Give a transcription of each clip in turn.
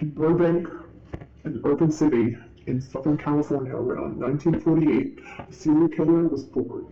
In Burbank, an urban city in Southern California around 1948, a serial killer was born.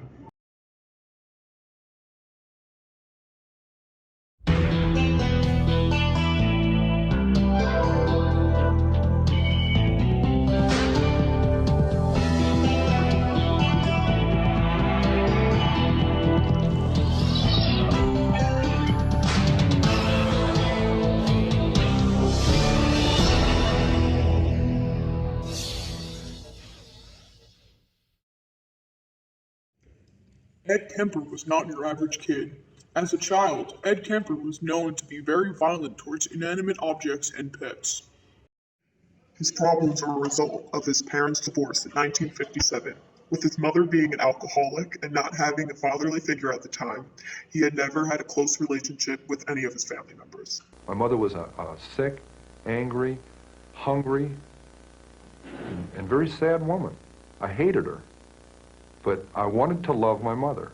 Ed Kemper was not your average kid. As a child, Ed Kemper was known to be very violent towards inanimate objects and pets. His problems were a result of his parents' divorce in 1957. With his mother being an alcoholic and not having a fatherly figure at the time, he had never had a close relationship with any of his family members. My mother was a sick, angry, hungry, and very sad woman. I hated her, but I wanted to love my mother.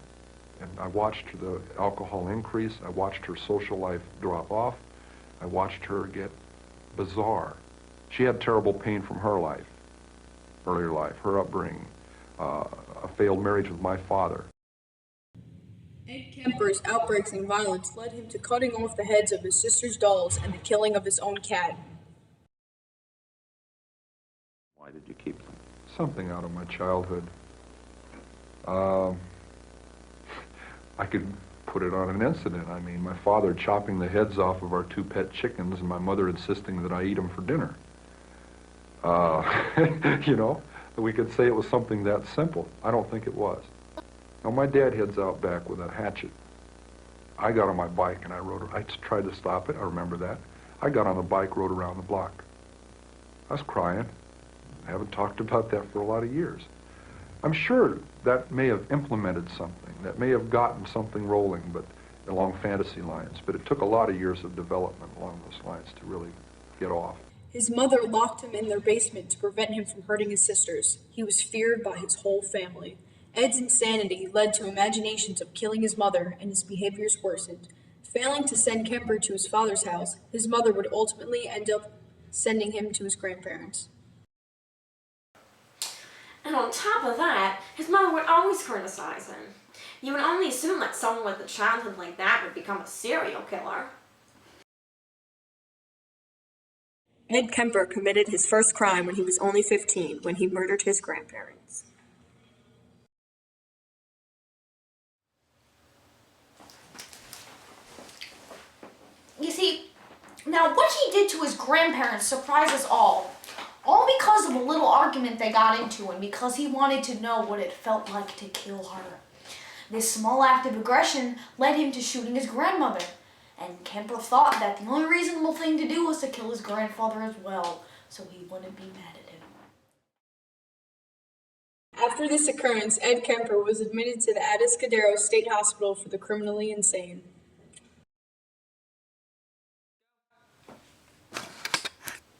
And I watched the alcohol increase. I watched her social life drop off. I watched her get bizarre. She had terrible pain from her life, earlier life, her upbringing, a failed marriage with my father. Ed Kemper's outbreaks in violence led him to cutting off the heads of his sister's dolls and the killing of his own cat. Why did you keep them? Something out of my childhood. I could put it on an incident. I mean, my father chopping the heads off of our two pet chickens and my mother insisting that I eat them for dinner. You know, we could say it was something that simple. I don't think it was. Now, my dad heads out back with a hatchet. I got on my bike and I tried to stop it, I remember that. I got on the bike, rode around the block. I was crying. I haven't talked about that for a lot of years. I'm sure that may have implemented something, that may have gotten something rolling, but along fantasy lines, but it took a lot of years of development along those lines to really get off. His mother locked him in their basement to prevent him from hurting his sisters. He was feared by his whole family. Ed's insanity led to imaginations of killing his mother, and his behaviors worsened. Failing to send Kemper to his father's house, his mother would ultimately end up sending him to his grandparents. And on top of that, his mother would always criticize him. You would only assume that someone with a childhood like that would become a serial killer. Ed Kemper committed his first crime when he was only 15, when he murdered his grandparents. You see, now what he did to his grandparents surprised us all because of a little argument they got into and because he wanted to know what it felt like to kill her. This small act of aggression led him to shooting his grandmother, and Kemper thought that the only reasonable thing to do was to kill his grandfather as well, so he wouldn't be mad at him. After this occurrence, Ed Kemper was admitted to the Atascadero State Hospital for the criminally insane.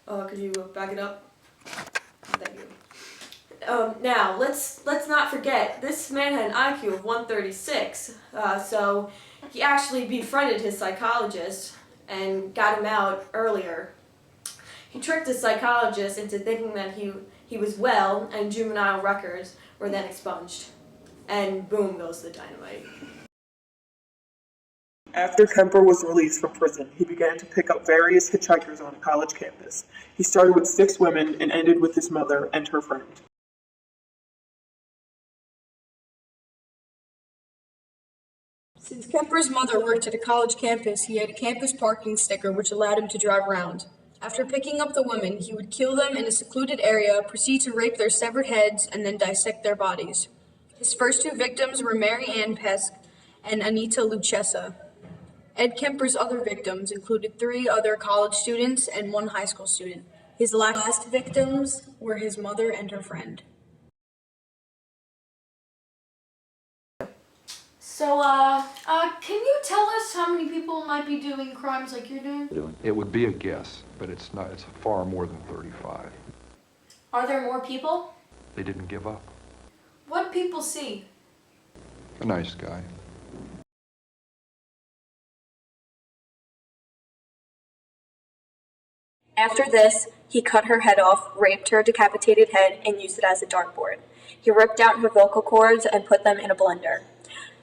Could you back it up? Thank you. Now, let's not forget, this man had an IQ of 136, so he actually befriended his psychologist and got him out earlier. He tricked his psychologist into thinking that he was well, and juvenile records were then expunged. And boom goes the dynamite. After Kemper was released from prison, he began to pick up various hitchhikers on a college campus. He started with 6 women and ended with his mother and her friend. Since Kemper's mother worked at a college campus, he had a campus parking sticker which allowed him to drive around. After picking up the women, he would kill them in a secluded area, proceed to rape their severed heads, and then dissect their bodies. His first 2 victims were Mary Ann Pesk and Anita Luchessa. Ed Kemper's other victims included 3 other college students and 1 high school student. His last victims were his mother and her friend. So, can you tell us how many people might be doing crimes like you're doing? It would be a guess, but it's not. It's far more than 35. Are there more people? They didn't give up. What people see? A nice guy. After this, he cut her head off, raped her decapitated head, and used it as a dartboard. He ripped out her vocal cords and put them in a blender.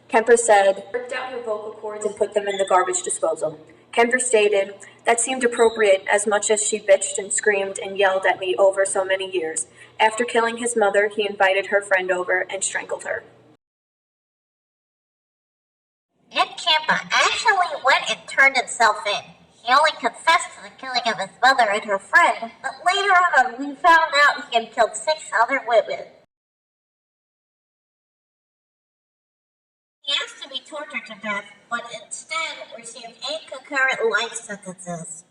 Kemper said, ripped out her vocal cords and put them in the garbage disposal. Kemper stated, that seemed appropriate as much as she bitched and screamed and yelled at me over so many years. After killing his mother, he invited her friend over and strangled her. Ed Kemper actually went and turned himself in. He only confessed to the killing of his mother and her friend, but later on we found out he had killed 6 other women. He asked to be tortured to death, but instead received 8 concurrent life sentences.